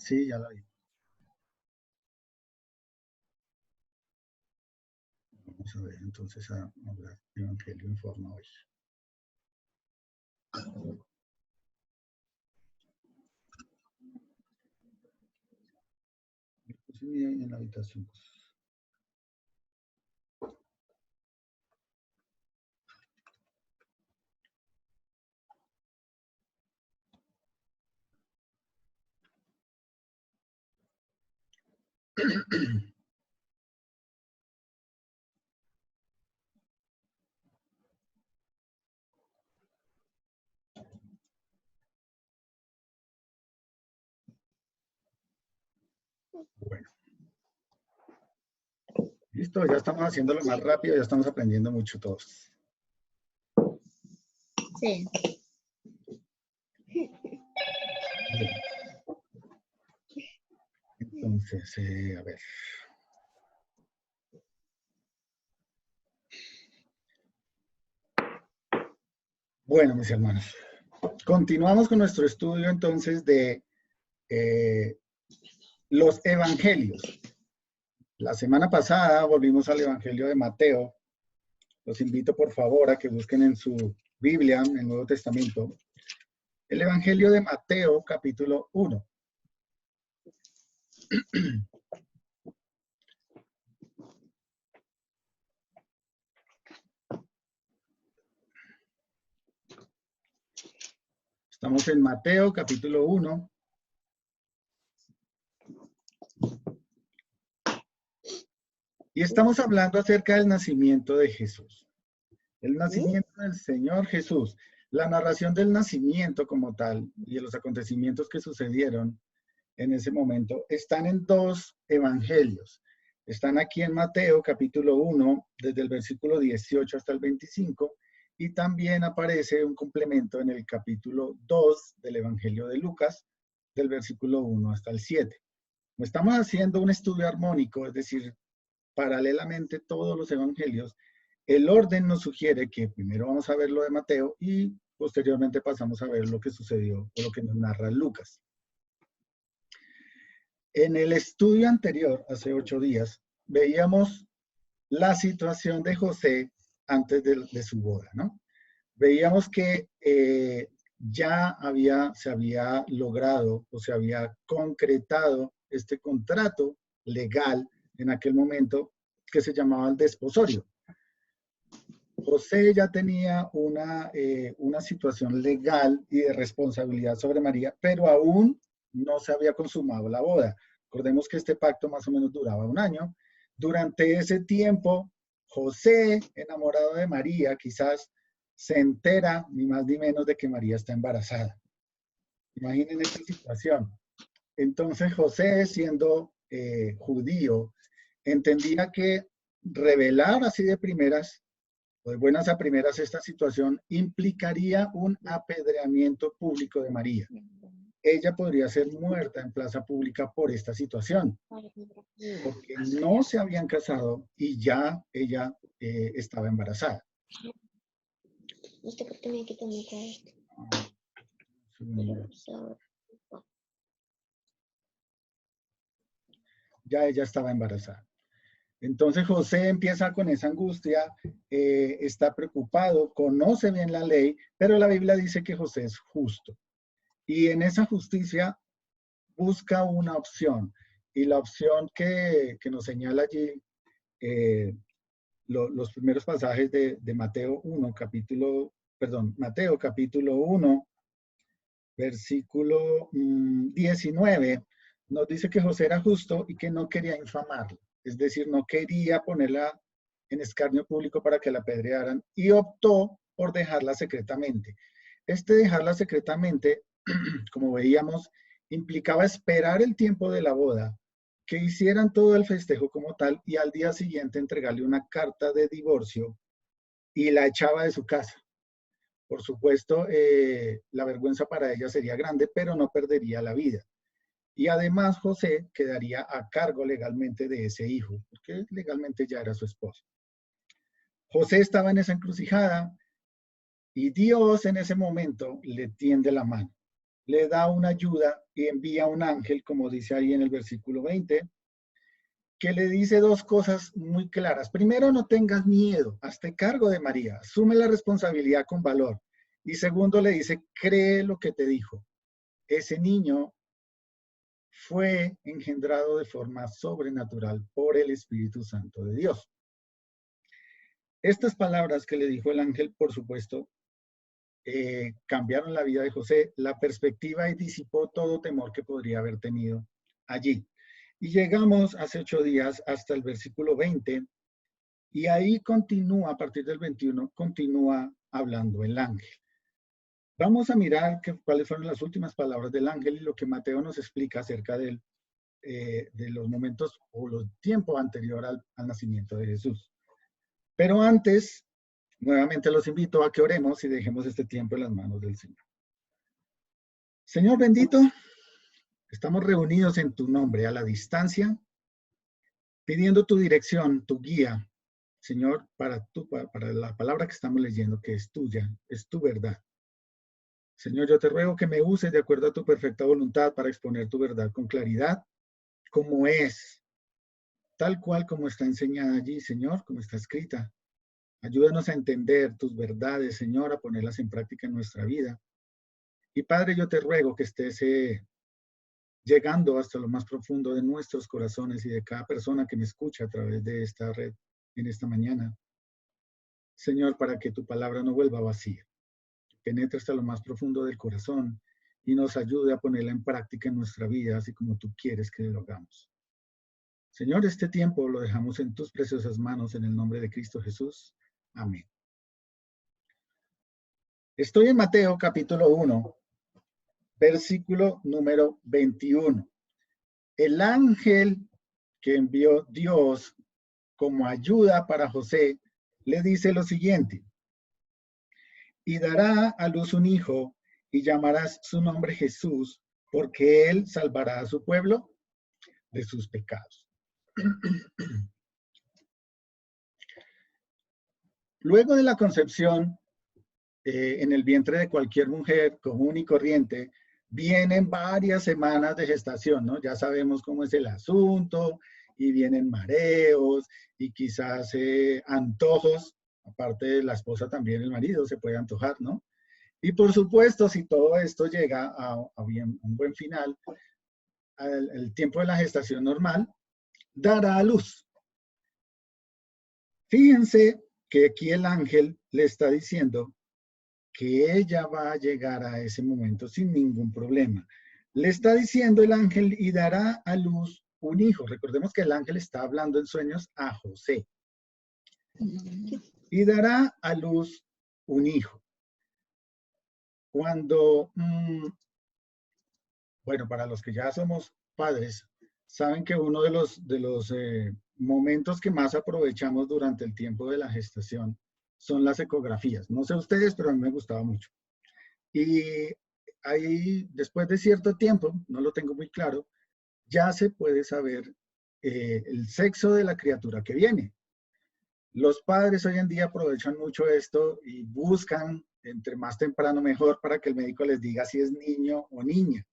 Sí, ya la vi. Vamos a ver entonces a hablar de Evangelio en forma hoy. Sí, en la habitación. Bueno, listo, ya estamos haciéndolo más rápido, ya estamos aprendiendo mucho todos. Sí. Bien. Entonces, a ver. Bueno, mis hermanos, continuamos con nuestro estudio entonces de los evangelios. La semana pasada volvimos al Evangelio de Mateo. Los invito por favor a que busquen en su Biblia, en el Nuevo Testamento, el Evangelio de Mateo, capítulo 1. Estamos en Mateo, capítulo 1. Y estamos hablando acerca del nacimiento de Jesús. El nacimiento del Señor Jesús. La narración del nacimiento como tal y de los acontecimientos que sucedieron en ese momento están en dos evangelios. Están aquí en Mateo capítulo 1, desde el versículo 18 hasta el 25, y también aparece un complemento en el capítulo 2 del Evangelio de Lucas, del versículo 1 hasta el 7. Estamos haciendo un estudio armónico, es decir, paralelamente todos los evangelios. El orden nos sugiere que primero vamos a ver lo de Mateo y posteriormente pasamos a ver lo que sucedió o lo que nos narra Lucas. En el estudio anterior, hace 8 días, veíamos la situación de José antes de su boda, ¿no? Veíamos que ya se había logrado o se había concretado este contrato legal en aquel momento que se llamaba el desposorio. José ya tenía una situación legal y de responsabilidad sobre María, pero aún no se había consumado la boda. Recordemos que este pacto más o menos duraba 1 año. Durante ese tiempo, José, enamorado de María, quizás se entera ni más ni menos de que María está embarazada. Imaginen esta situación. Entonces José, siendo judío, entendía que revelar así de primeras, o de buenas a primeras, esta situación implicaría un apedreamiento público de María. Ella podría ser muerta en plaza pública por esta situación, porque no se habían casado y ya ella estaba embarazada. Ya ella estaba embarazada. Entonces José empieza con esa angustia, está preocupado, conoce bien la ley, pero la Biblia dice que José es justo. Y en esa justicia busca una opción. Y la opción que nos señala allí los primeros pasajes de Mateo 1, Mateo capítulo 1, versículo 19, nos dice que José era justo y que no quería infamarlo. Es decir, no quería ponerla en escarnio público para que la apedrearan y optó por dejarla secretamente. Dejarla secretamente, como veíamos, implicaba esperar el tiempo de la boda, que hicieran todo el festejo como tal y al día siguiente entregarle una carta de divorcio y la echaba de su casa. Por supuesto, la vergüenza para ella sería grande, pero no perdería la vida. Y además José quedaría a cargo legalmente de ese hijo, porque legalmente ya era su esposo. José estaba en esa encrucijada y Dios en ese momento le tiende la mano. le da una ayuda y envía un ángel, como dice ahí en el versículo 20, que le dice dos cosas muy claras. Primero, no tengas miedo, hazte cargo de María, asume la responsabilidad con valor. Y segundo, le dice, cree lo que te dijo. Ese niño fue engendrado de forma sobrenatural por el Espíritu Santo de Dios. Estas palabras que le dijo el ángel, por supuesto, cambiaron la vida de José, la perspectiva y disipó todo temor que podría haber tenido allí. Y llegamos hace 8 días hasta el versículo 20 y ahí continúa, a partir del 21, continúa hablando el ángel. Vamos a mirar cuáles fueron las últimas palabras del ángel y lo que Mateo nos explica acerca de los momentos o los tiempos anterior al nacimiento de Jesús. Pero antes, nuevamente los invito a que oremos y dejemos este tiempo en las manos del Señor. Señor bendito, estamos reunidos en tu nombre a la distancia, pidiendo tu dirección, tu guía, Señor, para la palabra que estamos leyendo, que es tuya, es tu verdad. Señor, yo te ruego que me uses de acuerdo a tu perfecta voluntad para exponer tu verdad con claridad, como es, tal cual como está enseñada allí, Señor, como está escrita. Ayúdanos a entender tus verdades, Señor, a ponerlas en práctica en nuestra vida. Y Padre, yo te ruego que estés llegando hasta lo más profundo de nuestros corazones y de cada persona que me escucha a través de esta red en esta mañana. Señor, para que tu palabra no vuelva vacía. Penetre hasta lo más profundo del corazón y nos ayude a ponerla en práctica en nuestra vida, así como tú quieres que lo hagamos. Señor, este tiempo lo dejamos en tus preciosas manos en el nombre de Cristo Jesús. Amén. Estoy en Mateo capítulo 1, versículo número 21. El ángel que envió Dios como ayuda para José le dice lo siguiente: y dará a luz un hijo y llamarás su nombre Jesús, porque él salvará a su pueblo de sus pecados. Luego de la concepción en el vientre de cualquier mujer común y corriente, vienen varias semanas de gestación, ¿no? Ya sabemos cómo es el asunto, y vienen mareos, y quizás antojos, aparte de la esposa también el marido se puede antojar, ¿no? Y por supuesto, si todo esto llega a un buen final, el tiempo de la gestación normal, dará a luz. Fíjense que aquí el ángel le está diciendo que ella va a llegar a ese momento sin ningún problema. Le está diciendo el ángel y dará a luz un hijo. Recordemos que el ángel está hablando en sueños a José. Y dará a luz un hijo. Cuando, bueno, para los que ya somos padres, saben que uno de los momentos que más aprovechamos durante el tiempo de la gestación son las ecografías. No sé ustedes, pero a mí me gustaba mucho. Y ahí, después de cierto tiempo, no lo tengo muy claro, ya se puede saber el sexo de la criatura que viene. Los padres hoy en día aprovechan mucho esto y buscan, entre más temprano mejor, para que el médico les diga si es niño o niña.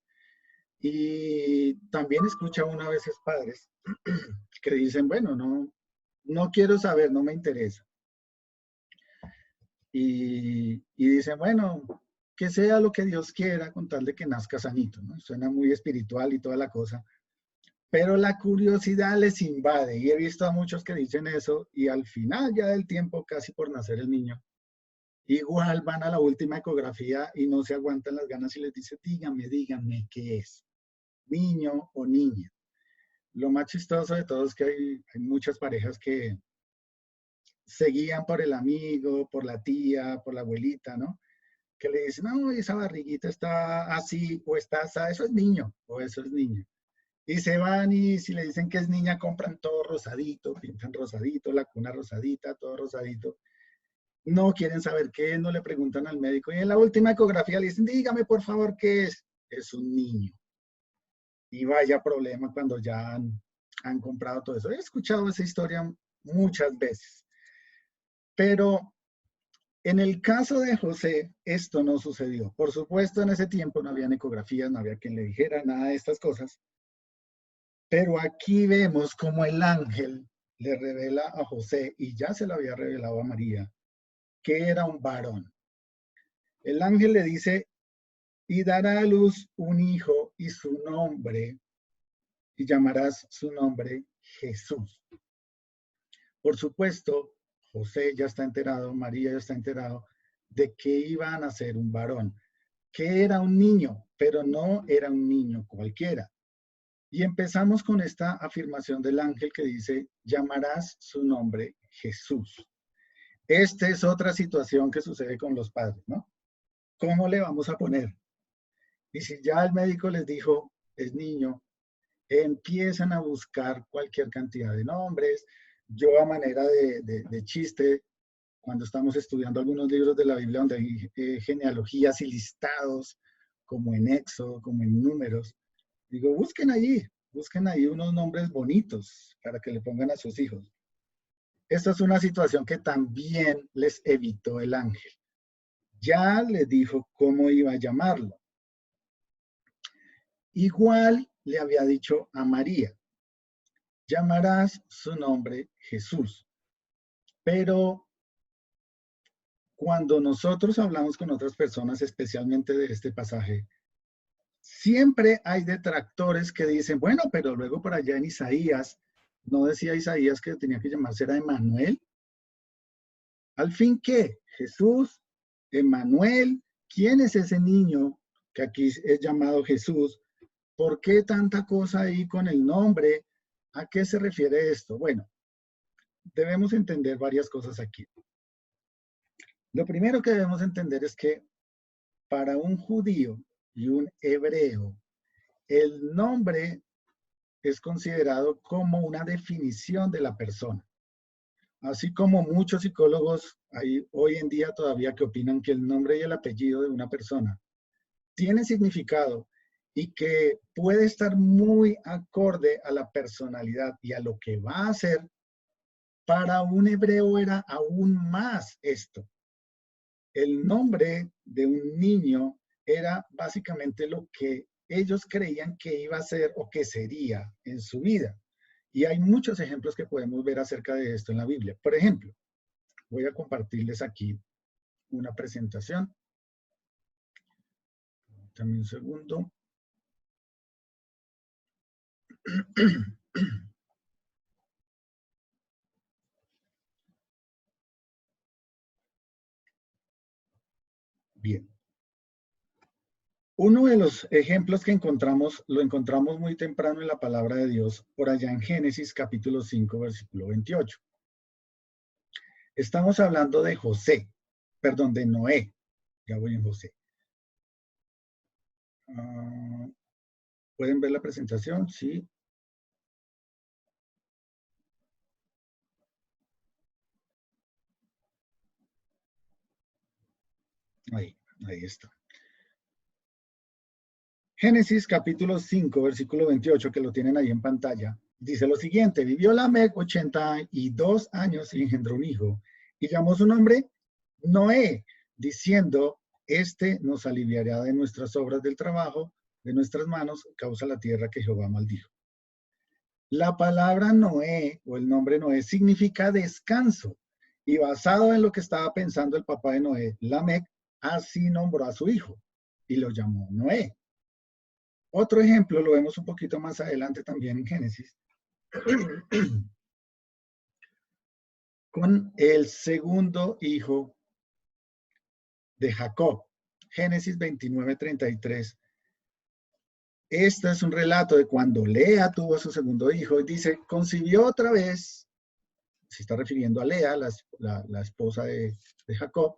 Y también escucha uno a veces padres que dicen, bueno, no quiero saber, no me interesa. Y dicen, bueno, que sea lo que Dios quiera con tal de que nazca sanito, ¿no? Suena muy espiritual y toda la cosa. Pero la curiosidad les invade y he visto a muchos que dicen eso y al final ya del tiempo, casi por nacer el niño, igual van a la última ecografía y no se aguantan las ganas y les dice, díganme qué es, niño o niña. Lo más chistoso de todo es que hay muchas parejas que se guían por el amigo, por la tía, por la abuelita, ¿no? Que le dicen, no, esa barriguita está así o está así, eso es niño o eso es niña. Y se van y si le dicen que es niña, compran todo rosadito, pintan rosadito, la cuna rosadita, todo rosadito. No quieren saber qué es, no le preguntan al médico. Y en la última ecografía le dicen, dígame por favor qué es. Es un niño. Y vaya problema cuando ya han comprado todo eso. He escuchado esa historia muchas veces. Pero En el caso de José, esto no sucedió. Por supuesto, en ese tiempo no había ecografías, no había quien le dijera nada de estas cosas. Pero aquí vemos cómo el ángel le revela a José, y ya se lo había revelado a María, que era un varón. El ángel le dice, y dará a luz un hijo y su nombre, y llamarás su nombre Jesús. Por supuesto, José ya está enterado, María ya está enterado de que iba a nacer un varón, que era un niño, pero no era un niño cualquiera. Y empezamos con esta afirmación del ángel que dice, llamarás su nombre Jesús. Esta es otra situación que sucede con los padres, ¿no? ¿Cómo le vamos a poner? Y si ya el médico les dijo, es niño, empiezan a buscar cualquier cantidad de nombres. Yo a manera de chiste, cuando estamos estudiando algunos libros de la Biblia donde hay genealogías y listados, como en Éxodo, como en Números, digo, busquen ahí unos nombres bonitos para que le pongan a sus hijos. Esta es una situación que también les evitó el ángel. Ya les dijo cómo iba a llamarlo. Igual le había dicho a María, llamarás su nombre Jesús. Pero cuando nosotros hablamos con otras personas, especialmente de este pasaje, siempre hay detractores que dicen, bueno, pero luego por allá en Isaías, ¿no decía Isaías que tenía que llamarse era Emmanuel? Al fin, ¿qué? Jesús, Emmanuel, ¿quién es ese niño que aquí es llamado Jesús? ¿Por qué tanta cosa ahí con el nombre? ¿A qué se refiere esto? Bueno, debemos entender varias cosas aquí. Lo primero que debemos entender es que para un judío y un hebreo, el nombre es considerado como una definición de la persona. Así como muchos psicólogos hay hoy en día todavía que opinan que el nombre y el apellido de una persona tiene significado y que puede estar muy acorde a la personalidad y a lo que va a hacer, para un hebreo era aún más esto. El nombre de un niño era básicamente lo que ellos creían que iba a ser o que sería en su vida. Y hay muchos ejemplos que podemos ver acerca de esto en la Biblia. Por ejemplo, voy a compartirles aquí una presentación. Dame un segundo. Bien. Uno de los ejemplos que encontramos, lo encontramos muy temprano en la palabra de Dios, por allá en Génesis capítulo 5, versículo 28. Estamos hablando de José, perdón, de Noé. Ya voy en José. ¿Pueden ver la presentación? Sí. Ahí está. Génesis capítulo 5, versículo 28, que lo tienen ahí en pantalla, dice lo siguiente: vivió Lamec 82 años y engendró un hijo, y llamó su nombre Noé, diciendo, este nos aliviará de nuestras obras del trabajo, de nuestras manos, causa la tierra que Jehová maldijo. La palabra Noé, o el nombre Noé, significa descanso, y basado en lo que estaba pensando el papá de Noé, Lamec, así nombró a su hijo, y lo llamó Noé. Otro ejemplo lo vemos un poquito más adelante también en Génesis, con el segundo hijo de Jacob, Génesis 29:33. Este es un relato de cuando Lea tuvo a su segundo hijo y dice, concibió otra vez, se está refiriendo a Lea, la esposa de Jacob,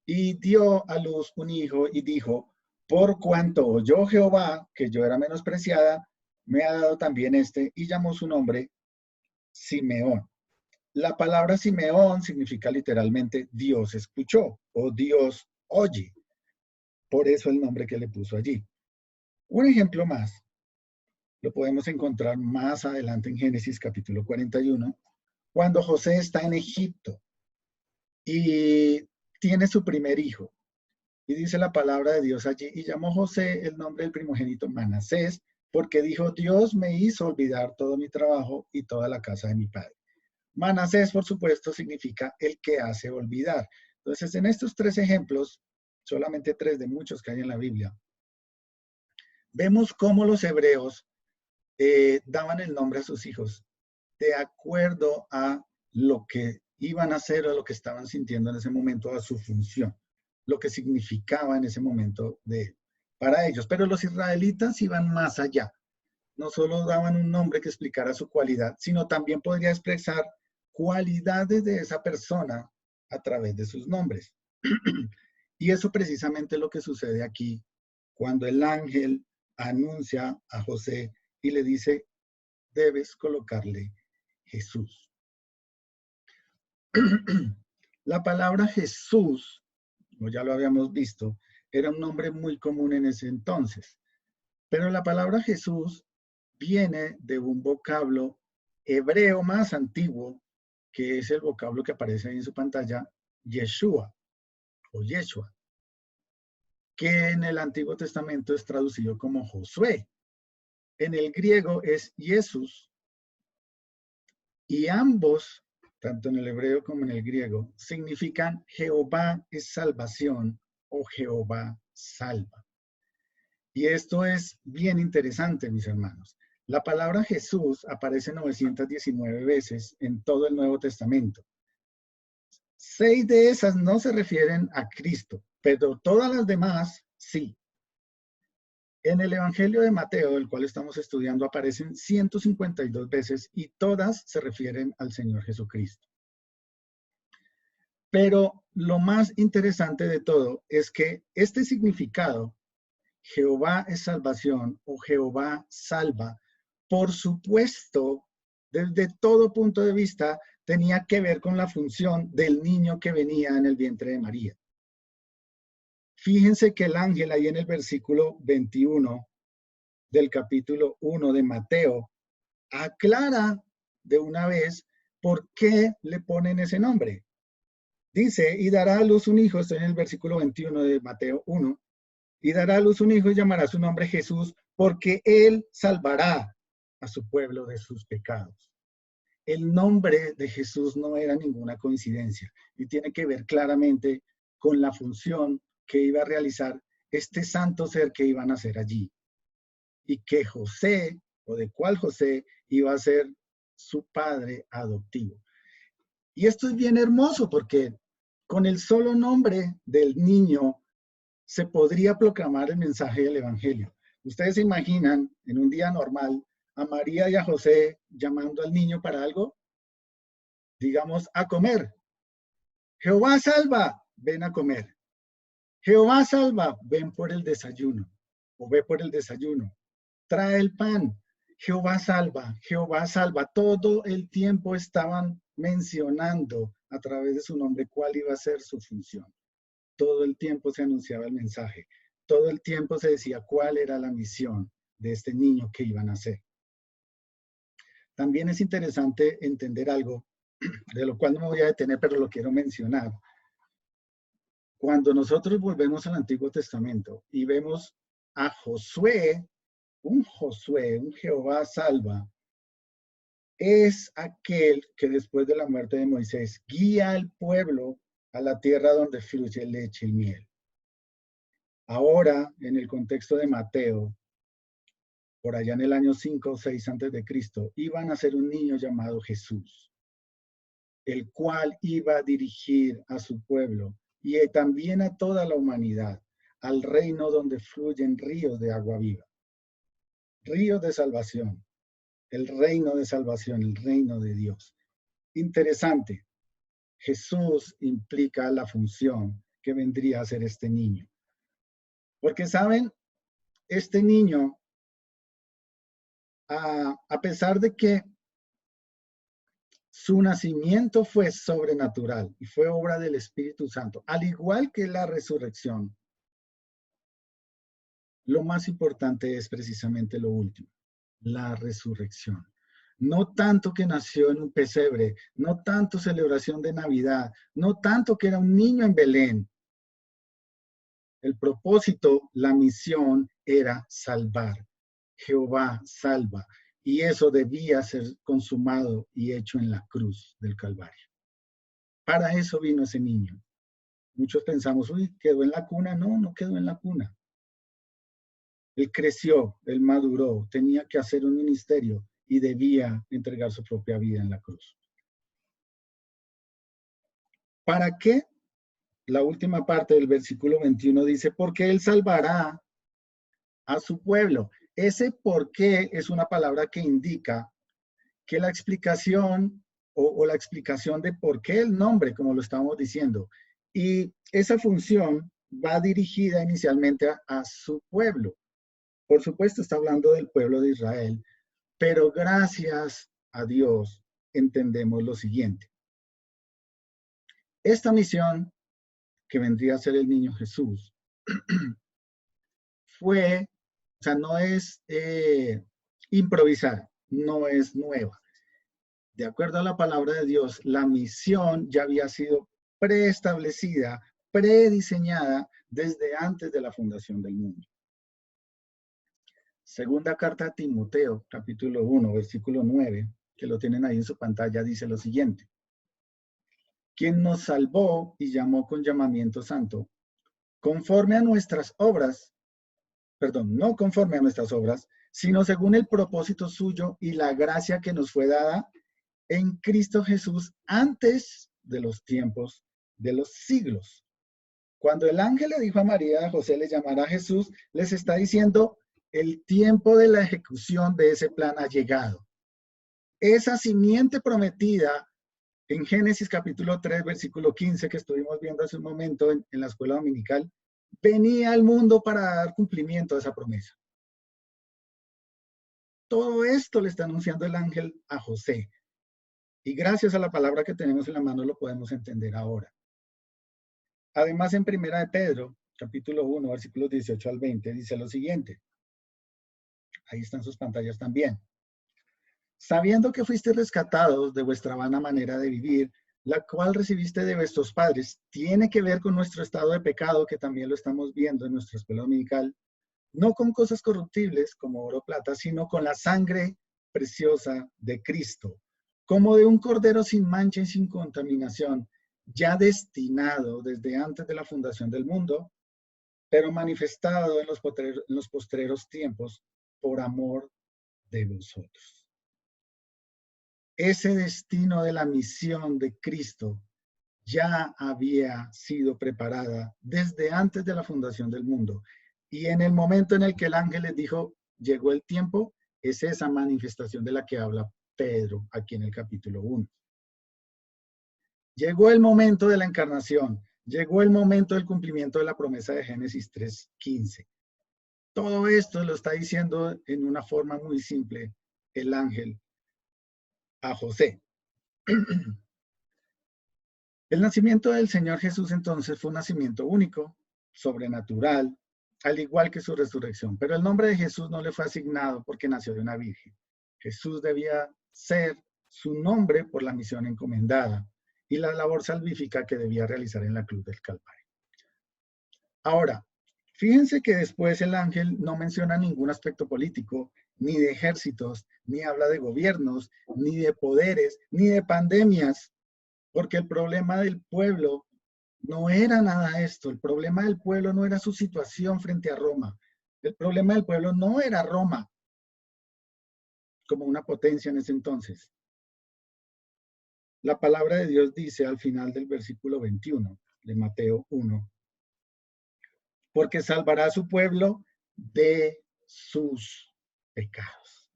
y dio a luz un hijo y dijo, por cuanto oyó Jehová que yo era menospreciada, me ha dado también este, y llamó su nombre Simeón. La palabra Simeón significa literalmente Dios escuchó o Dios oye. Por eso el nombre que le puso allí. Un ejemplo más lo podemos encontrar más adelante en Génesis capítulo 41, cuando José está en Egipto y tiene su primer hijo. Y dice la palabra de Dios allí, y llamó José el nombre del primogénito Manasés, porque dijo, Dios me hizo olvidar todo mi trabajo y toda la casa de mi padre. Manasés, por supuesto, significa el que hace olvidar. Entonces, en estos tres ejemplos, solamente tres de muchos que hay en la Biblia, vemos cómo los hebreos daban el nombre a sus hijos de acuerdo a lo que iban a hacer o lo que estaban sintiendo en ese momento, a su función, lo que significaba en ese momento para ellos. Pero los israelitas iban más allá. No solo daban un nombre que explicara su cualidad, sino también podría expresar cualidades de esa persona a través de sus nombres. Y eso precisamente es lo que sucede aquí cuando el ángel anuncia a José y le dice, debes colocarle Jesús. La palabra Jesús, como ya lo habíamos visto, era un nombre muy común en ese entonces. Pero la palabra Jesús viene de un vocablo hebreo más antiguo, que es el vocablo que aparece ahí en su pantalla, Yeshua o Yeshua, que en el Antiguo Testamento es traducido como Josué. En el griego es Jesús, y ambos, tanto en el hebreo como en el griego, significan Jehová es salvación o Jehová salva. Y esto es bien interesante, mis hermanos. La palabra Jesús aparece 919 veces en todo el Nuevo Testamento. 6 de esas no se refieren a Cristo, pero todas las demás sí. En el Evangelio de Mateo, del cual estamos estudiando, aparecen 152 veces y todas se refieren al Señor Jesucristo. Pero lo más interesante de todo es que este significado, Jehová es salvación o Jehová salva, por supuesto, desde todo punto de vista, tenía que ver con la función del niño que venía en el vientre de María. Fíjense que el ángel ahí en el versículo 21 del capítulo 1 de Mateo aclara de una vez por qué le ponen ese nombre. Dice, y dará a luz un hijo, estoy en el versículo 21 de Mateo 1, y dará a luz un hijo y llamará su nombre Jesús, porque él salvará a su pueblo de sus pecados. El nombre de Jesús no era ninguna coincidencia y tiene que ver claramente con la función que iba a realizar este santo ser que iba a nacer allí. Y que José, o de cuál José, iba a ser su padre adoptivo. Y esto es bien hermoso porque con el solo nombre del niño se podría proclamar el mensaje del Evangelio. Ustedes se imaginan en un día normal a María y a José llamando al niño para algo, digamos, a comer. Jehová salva, ven a comer. Jehová salva, ven por el desayuno o ve por el desayuno. Trae el pan. Jehová salva, Jehová salva. Todo el tiempo estaban mencionando a través de su nombre cuál iba a ser su función. Todo el tiempo se anunciaba el mensaje. Todo el tiempo se decía cuál era la misión de este niño que iban a hacer. También es interesante entender algo, de lo cual no me voy a detener, pero lo quiero mencionar. Cuando nosotros volvemos al Antiguo Testamento y vemos a Josué, un Jehová salva, es aquel que después de la muerte de Moisés guía al pueblo a la tierra donde fluye leche y miel. Ahora, en el contexto de Mateo, por allá en el año 5 o 6 antes de Cristo, iba a nacer un niño llamado Jesús, el cual iba a dirigir a su pueblo y también a toda la humanidad, al reino donde fluyen ríos de agua viva. Ríos de salvación, el reino de salvación, el reino de Dios. Interesante, Jesús implica la función que vendría a ser este niño. Porque, ¿saben? Este niño, a pesar de que su nacimiento fue sobrenatural y fue obra del Espíritu Santo, al igual que la resurrección, lo más importante es precisamente lo último, la resurrección. no tanto que nació en un pesebre, no tanto celebración de Navidad, no tanto que era un niño en Belén. El propósito, la misión era salvar. Jehová salva. Y eso debía ser consumado y hecho en la cruz del Calvario. Para eso vino ese niño. Muchos pensamos, uy, ¿quedó en la cuna? No, no quedó en la cuna. Él creció, él maduró, tenía que hacer un ministerio y debía entregar su propia vida en la cruz. ¿Para qué? La última parte del versículo 21 dice, porque él salvará a su pueblo. Ese por qué es una palabra que indica que la explicación o la explicación de por qué el nombre, como lo estamos diciendo, y esa función va dirigida inicialmente a su pueblo. Por supuesto, está hablando del pueblo de Israel, pero gracias a Dios entendemos lo siguiente. Esta misión, que vendría a ser el niño Jesús, fue, o sea, no es improvisar, no es nueva. De acuerdo a la palabra de Dios, la misión ya había sido preestablecida, prediseñada desde antes de la fundación del mundo. Segunda carta a Timoteo, capítulo 1, versículo 9, que lo tienen ahí en su pantalla, dice lo siguiente. Quien nos salvó y llamó con llamamiento santo, conforme a nuestras obras, perdón, no conforme a nuestras obras, sino según el propósito suyo y la gracia que nos fue dada en Cristo Jesús antes de los tiempos de los siglos. Cuando el ángel le dijo a María y a José le llamara a Jesús, les está diciendo, el tiempo de la ejecución de ese plan ha llegado. Esa simiente prometida en Génesis capítulo 3, versículo 15, que estuvimos viendo hace un momento en la escuela dominical, venía al mundo para dar cumplimiento a esa promesa. Todo esto le está anunciando el ángel a José. Y gracias a la palabra que tenemos en la mano lo podemos entender ahora. Además, en Primera de Pedro, capítulo 1, versículos 18 al 20, dice lo siguiente. Ahí están sus pantallas también. Sabiendo que fuiste rescatados de vuestra vana manera de vivir, la cual recibiste de vuestros padres, tiene que ver con nuestro estado de pecado, que también lo estamos viendo en nuestra escuela dominical, no con cosas corruptibles como oro o plata, sino con la sangre preciosa de Cristo, como de un cordero sin mancha y sin contaminación, ya destinado desde antes de la fundación del mundo, pero manifestado en los postreros tiempos por amor de vosotros. Ese destino de la misión de Cristo ya había sido preparada desde antes de la fundación del mundo. Y en el momento en el que el ángel les dijo, llegó el tiempo, es esa manifestación de la que habla Pedro aquí en el capítulo 1. Llegó el momento de la encarnación, llegó el momento del cumplimiento de la promesa de Génesis 3:15. Todo esto lo está diciendo en una forma muy simple el ángel a José. El nacimiento del Señor Jesús entonces fue un nacimiento único, sobrenatural, al igual que su resurrección. Pero el nombre de Jesús no le fue asignado porque nació de una virgen. Jesús debía ser su nombre por la misión encomendada y la labor salvífica que debía realizar en la cruz del Calvario. Ahora, fíjense que después el ángel no menciona ningún aspecto político, ni de ejércitos, ni habla de gobiernos, ni de poderes, ni de pandemias, porque el problema del pueblo no era nada esto. El problema del pueblo no era su situación frente a Roma. El problema del pueblo no era Roma como una potencia en ese entonces. La palabra de Dios dice al final del versículo 21 de Mateo 1, porque salvará a su pueblo de sus pecados.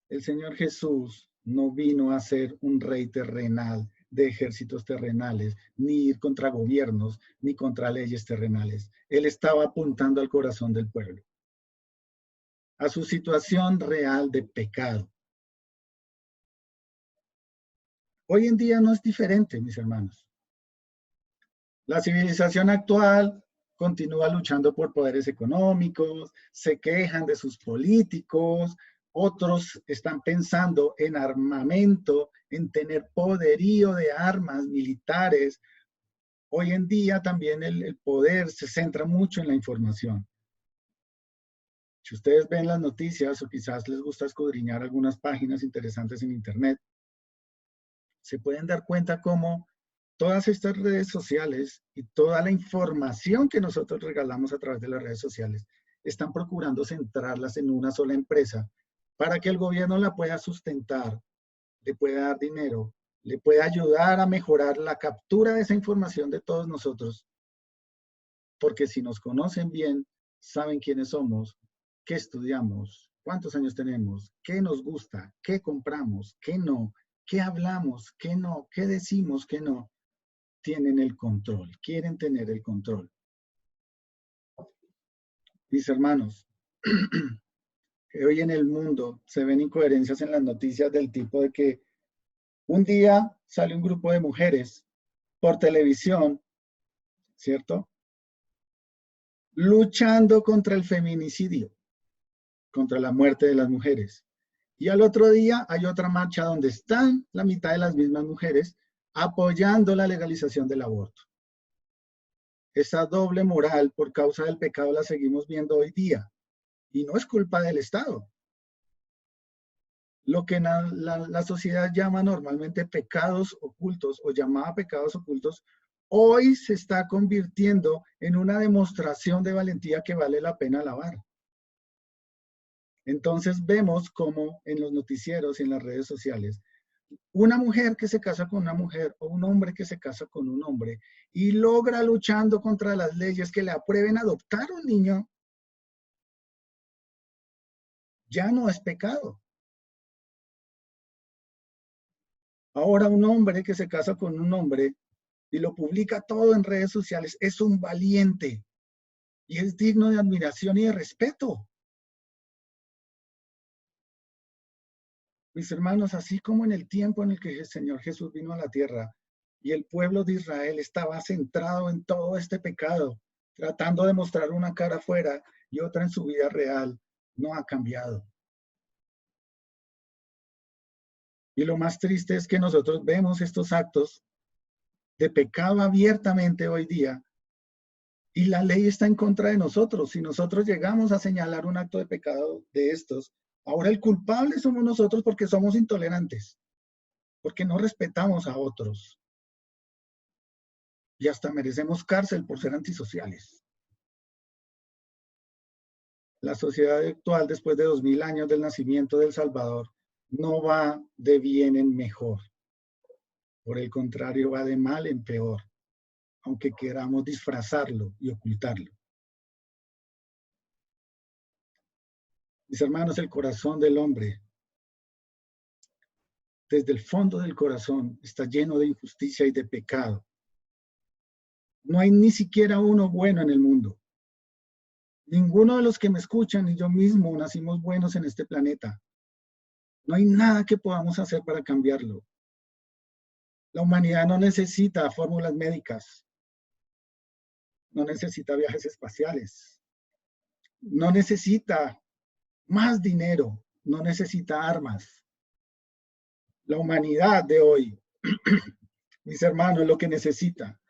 El Señor Jesús no vino a ser un rey terrenal de ejércitos terrenales, ni ir contra gobiernos, ni contra leyes terrenales. Él estaba apuntando al corazón del pueblo, a su situación real de pecado. Hoy en día no es diferente, mis hermanos. La civilización actual continúa luchando por poderes económicos, se quejan de sus políticos, Otros están pensando en armamento, en tener poderío de armas militares. Hoy en día también el poder se centra mucho en la información. Si ustedes ven las noticias o quizás les gusta escudriñar algunas páginas interesantes en Internet, se pueden dar cuenta cómo todas estas redes sociales y toda la información que nosotros regalamos a través de las redes sociales están procurando centrarlas en una sola empresa para que el gobierno la pueda sustentar, le pueda dar dinero, le pueda ayudar a mejorar la captura de esa información de todos nosotros. Porque si nos conocen bien, saben quiénes somos, qué estudiamos, cuántos años tenemos, qué nos gusta, qué compramos, qué no, qué hablamos, qué no, qué decimos, qué no. Tienen el control, quieren tener el control. Mis hermanos, hoy en el mundo se ven incoherencias en las noticias del tipo de que un día sale un grupo de mujeres por televisión, ¿cierto? Luchando contra el feminicidio, contra la muerte de las mujeres. Y al otro día hay otra marcha donde están la mitad de las mismas mujeres apoyando la legalización del aborto. Esa doble moral por causa del pecado la seguimos viendo hoy día. Y no es culpa del Estado. Lo que la sociedad llama normalmente pecados ocultos o llamaba pecados ocultos, hoy se está convirtiendo en una demostración de valentía que vale la pena alabar. Entonces vemos como en los noticieros y en las redes sociales, una mujer que se casa con una mujer o un hombre que se casa con un hombre y logra luchando contra las leyes que le aprueben adoptar un niño, ya no es pecado. Ahora un hombre que se casa con un hombre y lo publica todo en redes sociales es un valiente y es digno de admiración y de respeto. Mis hermanos, así como en el tiempo en el que el Señor Jesús vino a la tierra y el pueblo de Israel estaba centrado en todo este pecado, tratando de mostrar una cara afuera y otra en su vida real, no ha cambiado. Y lo más triste es que nosotros vemos estos actos de pecado abiertamente hoy día y la ley está en contra de nosotros. Si nosotros llegamos a señalar un acto de pecado de estos, ahora el culpable somos nosotros porque somos intolerantes, porque no respetamos a otros y hasta merecemos cárcel por ser antisociales. La sociedad actual, después de 2000 años del nacimiento del Salvador, no va de bien en mejor. Por el contrario, va de mal en peor, aunque queramos disfrazarlo y ocultarlo. Mis hermanos, el corazón del hombre, desde el fondo del corazón, está lleno de injusticia y de pecado. No hay ni siquiera uno bueno en el mundo. Ninguno de los que me escuchan ni yo mismo nacimos buenos en este planeta. No hay nada que podamos hacer para cambiarlo. La humanidad no necesita fórmulas médicas, no necesita viajes espaciales, no necesita más dinero, no necesita armas. La humanidad de hoy, mis hermanos, lo que necesita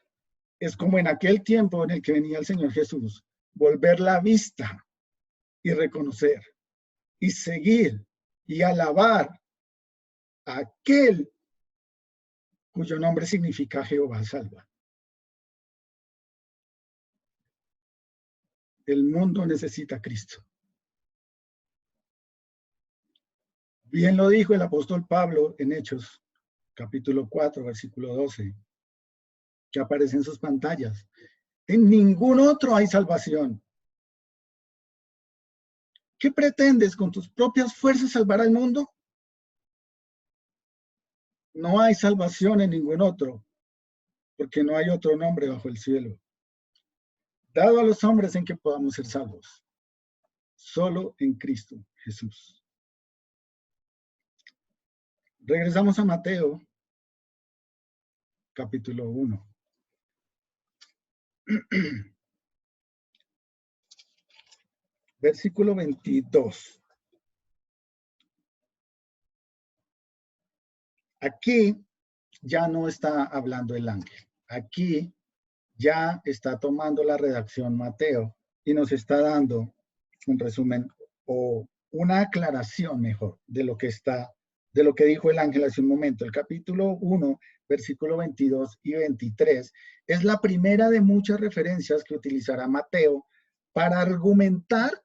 es como en aquel tiempo en el que venía el Señor Jesús, volver la vista y reconocer y seguir y alabar a aquel cuyo nombre significa Jehová salva. El mundo necesita a Cristo. Bien lo dijo el apóstol Pablo en Hechos, capítulo 4, versículo 12, que aparece en sus pantallas. En ningún otro hay salvación. ¿Qué pretendes con tus propias fuerzas salvar al mundo? No hay salvación en ningún otro, porque no hay otro nombre bajo el cielo dado a los hombres en que podamos ser salvos. Solo en Cristo Jesús. Regresamos a Mateo, capítulo 1. Versículo 22. Aquí ya no está hablando el ángel. Aquí ya está tomando la redacción Mateo y nos está dando un resumen o una aclaración mejor de lo que dijo el ángel hace un momento. El capítulo 1, versículo 22 y 23 es la primera de muchas referencias que utilizará Mateo para argumentar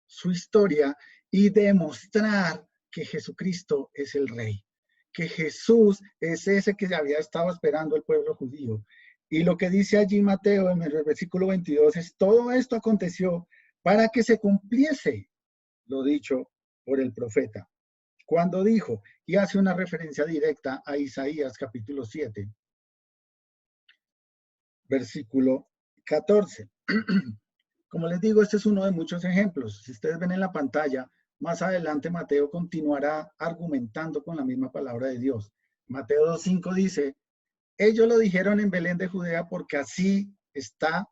su historia y demostrar que Jesucristo es el rey, que Jesús es ese que había estado esperando el pueblo judío. Y lo que dice allí Mateo en el versículo 22 es: todo esto aconteció para que se cumpliese lo dicho por el profeta. Cuando dijo, y hace una referencia directa a Isaías capítulo 7, versículo 14. Como les digo, este es uno de muchos ejemplos. Si ustedes ven en la pantalla, más adelante Mateo continuará argumentando con la misma palabra de Dios. Mateo 2:5 dice: ellos lo dijeron en Belén de Judea porque así está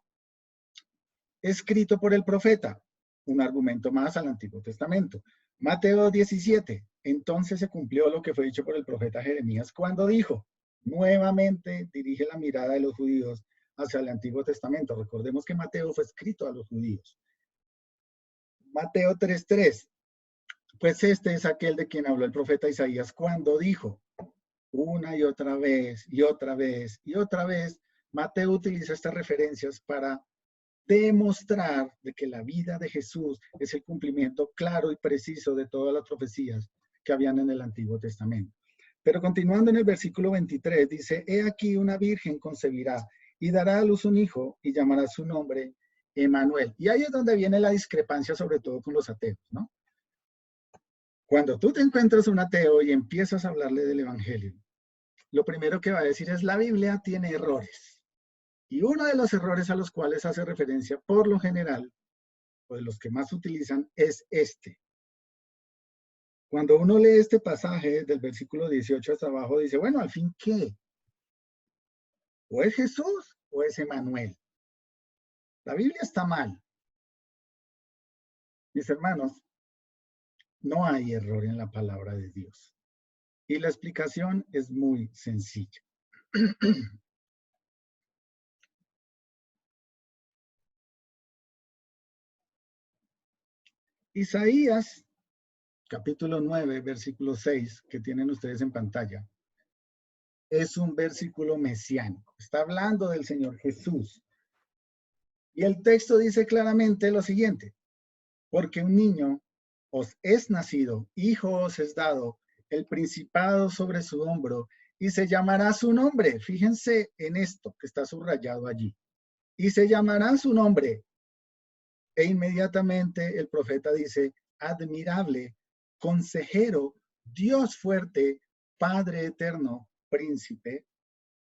escrito por el profeta. Un argumento más al Antiguo Testamento. Mateo 17. Entonces se cumplió lo que fue dicho por el profeta Jeremías cuando dijo: nuevamente dirige la mirada de los judíos hacia el Antiguo Testamento. Recordemos que Mateo fue escrito a los judíos. Mateo 3:3. Pues este es aquel de quien habló el profeta Isaías cuando dijo, una y otra vez, y otra vez, y otra vez, Mateo utiliza estas referencias para demostrar de que la vida de Jesús es el cumplimiento claro y preciso de todas las profecías que habían en el Antiguo Testamento. Pero continuando en el versículo 23, dice: he aquí una virgen concebirá y dará a luz un hijo y llamará su nombre Emmanuel. Y ahí es donde viene la discrepancia, sobre todo con los ateos, ¿no? Cuando tú te encuentras un ateo y empiezas a hablarle del evangelio, lo primero que va a decir es: la Biblia tiene errores. Y uno de los errores a los cuales hace referencia por lo general, o de los que más utilizan, es este. Cuando uno lee este pasaje del versículo 18 hasta abajo, dice: bueno, al fin, ¿qué? ¿O es Jesús o es Emmanuel? La Biblia está mal. Mis hermanos, no hay error en la palabra de Dios. Y la explicación es muy sencilla. Isaías, capítulo 9, versículo 6, que tienen ustedes en pantalla, es un versículo mesiánico. Está hablando del Señor Jesús. Y el texto dice claramente lo siguiente: porque un niño os es nacido, hijo os es dado, el principado sobre su hombro, y se llamará su nombre. Fíjense en esto que está subrayado allí. Y se llamará su nombre. E inmediatamente el profeta dice: admirable, consejero, Dios fuerte, Padre eterno, príncipe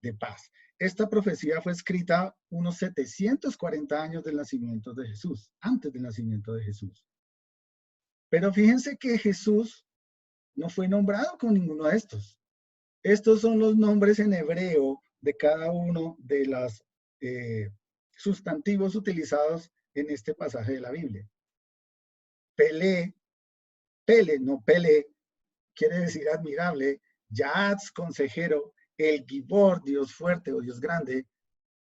de paz. Esta profecía fue escrita unos 740 años del nacimiento de Jesús, antes del nacimiento de Jesús. Pero fíjense que Jesús no fue nombrado con ninguno de estos. Estos son los nombres en hebreo de cada uno de los sustantivos utilizados en este pasaje de la Biblia. Pelé, no Pelé, quiere decir admirable. Yahaz, consejero. El Gibor, Dios fuerte o Dios grande.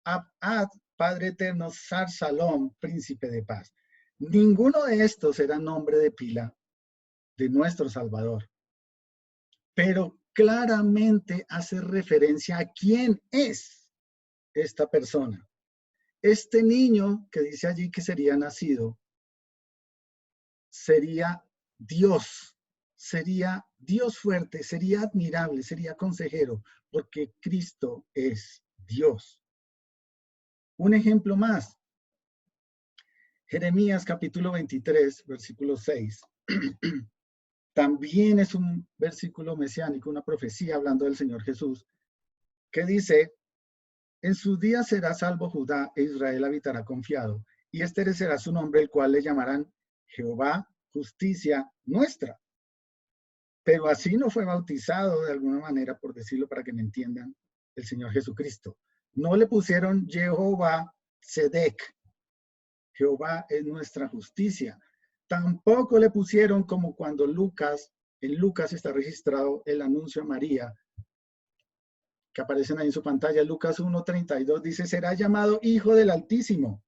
Ab-Ad, Padre eterno. Sar Salom, príncipe de paz. Ninguno de estos era nombre de pila de nuestro Salvador, pero claramente hace referencia a quién es esta persona. Este niño que dice allí que sería nacido sería Dios fuerte, sería admirable, sería consejero, porque Cristo es Dios. Un ejemplo más: Jeremías capítulo 23, versículo 6. También es un versículo mesiánico, una profecía hablando del Señor Jesús, que dice: en sus días será salvo Judá e Israel habitará confiado, y este será su nombre, el cual le llamarán Jehová, justicia nuestra. Pero así no fue bautizado de alguna manera, por decirlo para que me entiendan, el Señor Jesucristo. No le pusieron Jehová Sedec, Jehová es nuestra justicia. Tampoco le pusieron como cuando en Lucas está registrado el anuncio a María que aparecen ahí en su pantalla, Lucas 1:32, dice, será llamado Hijo del Altísimo,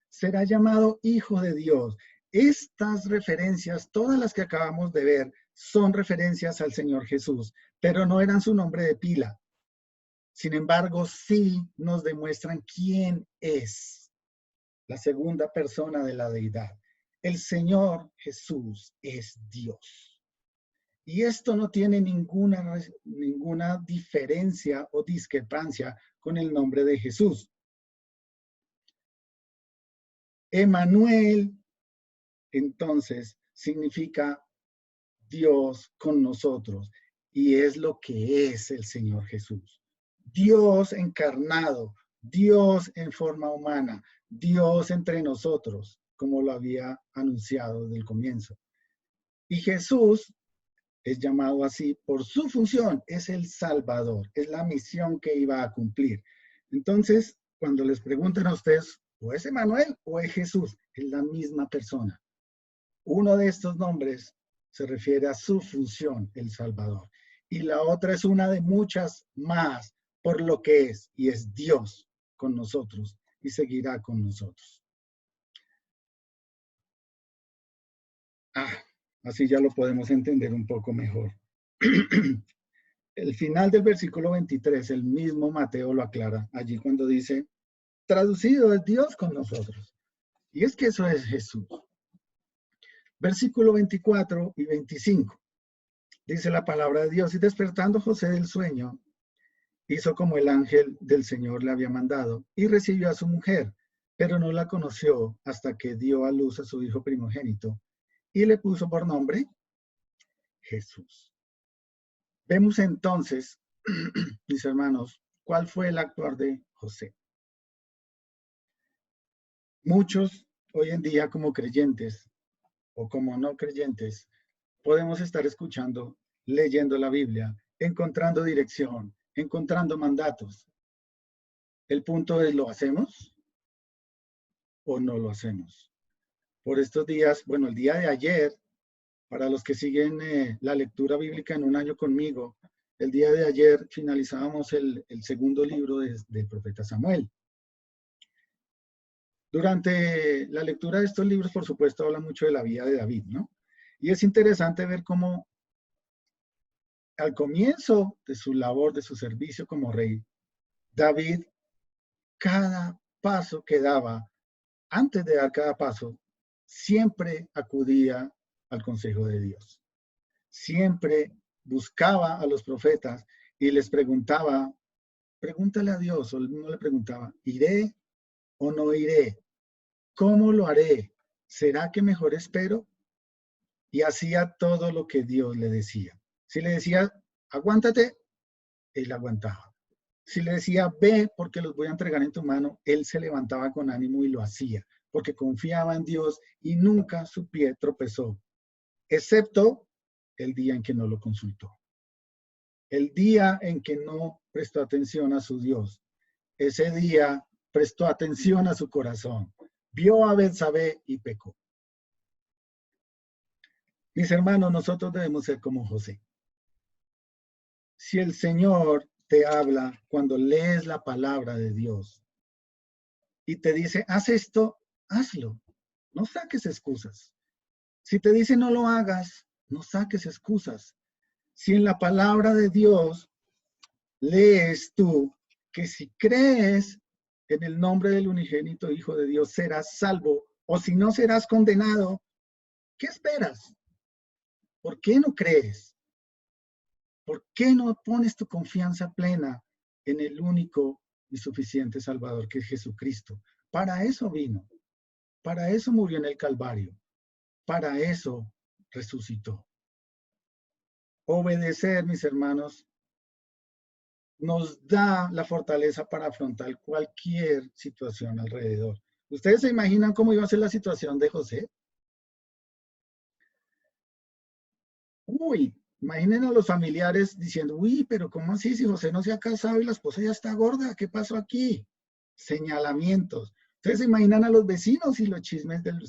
será llamado Hijo de Dios. Estas referencias, todas las que acabamos de ver, son referencias al Señor Jesús, pero no eran su nombre de pila. Sin embargo, sí nos demuestran quién es la segunda persona de la deidad. El Señor Jesús es Dios. Y esto no tiene ninguna diferencia o discrepancia con el nombre de Jesús. Emmanuel, entonces, significa Dios con nosotros. Y es lo que es el Señor Jesús. Dios encarnado, Dios en forma humana, Dios entre nosotros, como lo había anunciado desde el comienzo. Y Jesús es llamado así por su función, es el Salvador, es la misión que iba a cumplir. Entonces, cuando les preguntan a ustedes, o es Emmanuel o es Jesús, es la misma persona. Uno de estos nombres se refiere a su función, el Salvador. Y la otra es una de muchas más por lo que es, y es Dios con nosotros y seguirá con nosotros. Así ya lo podemos entender un poco mejor. El final del versículo 23, el mismo Mateo lo aclara allí cuando dice, traducido es Dios con nosotros. Y es que eso es Jesús. Versículo 24 y 25. Dice la palabra de Dios, y despertando José del sueño, hizo como el ángel del Señor le había mandado, y recibió a su mujer, pero no la conoció hasta que dio a luz a su hijo primogénito, y le puso por nombre Jesús. Vemos entonces, mis hermanos, cuál fue el actuar de José. Muchos hoy en día como creyentes o como no creyentes, podemos estar escuchando, leyendo la Biblia, encontrando dirección, encontrando mandatos. El punto es, ¿lo hacemos o no lo hacemos? Por estos días, bueno, el día de ayer, para los que siguen la lectura bíblica en un año conmigo, el día de ayer finalizábamos el segundo libro del profeta Samuel. Durante la lectura de estos libros, por supuesto, habla mucho de la vida de David, ¿no? Y es interesante ver cómo al comienzo de su labor, de su servicio como rey, David, cada paso que daba, antes de dar cada paso, siempre acudía al consejo de Dios. Siempre buscaba a los profetas y les preguntaba, pregúntale a Dios, o no le preguntaba, ¿iré o no iré? ¿Cómo lo haré? ¿Será que mejor espero? Y hacía todo lo que Dios le decía. Si le decía, aguántate, él aguantaba. Si le decía, ve porque los voy a entregar en tu mano, él se levantaba con ánimo y lo hacía, porque confiaba en Dios y nunca su pie tropezó, excepto el día en que no lo consultó. El día en que no prestó atención a su Dios. Ese día prestó atención a su corazón. Vio a Betsabé y pecó. Mis hermanos, nosotros debemos ser como José. Si el Señor te habla cuando lees la palabra de Dios y te dice, haz esto, hazlo. No saques excusas. Si te dice no lo hagas, no saques excusas. Si en la palabra de Dios lees tú que si crees en el nombre del unigénito Hijo de Dios serás salvo, o si no serás condenado, ¿qué esperas? ¿Por qué no crees? ¿Por qué no pones tu confianza plena en el único y suficiente Salvador que es Jesucristo? Para eso vino, para eso murió en el Calvario, para eso resucitó. Obedecer, mis hermanos, nos da la fortaleza para afrontar cualquier situación alrededor. ¿Ustedes se imaginan cómo iba a ser la situación de José? Uy, imaginen a los familiares diciendo, uy, pero ¿cómo así si José no se ha casado y la esposa ya está gorda? ¿Qué pasó aquí? Señalamientos. ¿Ustedes se imaginan a los vecinos y los chismes del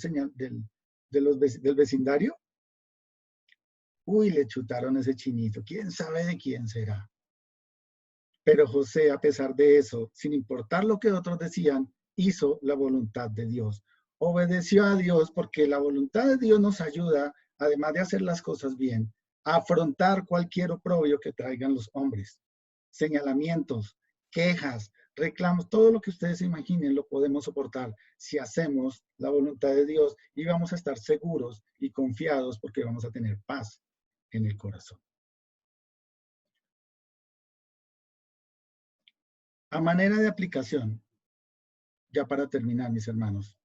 vecindario? Uy, le chutaron ese chinito. ¿Quién sabe de quién será? Pero José, a pesar de eso, sin importar lo que otros decían, hizo la voluntad de Dios. Obedeció a Dios porque la voluntad de Dios nos ayuda, además de hacer las cosas bien, a afrontar cualquier oprobio que traigan los hombres. Señalamientos, quejas, reclamos, todo lo que ustedes se imaginen lo podemos soportar si hacemos la voluntad de Dios y vamos a estar seguros y confiados porque vamos a tener paz en el corazón. A manera de aplicación, ya para terminar, mis hermanos,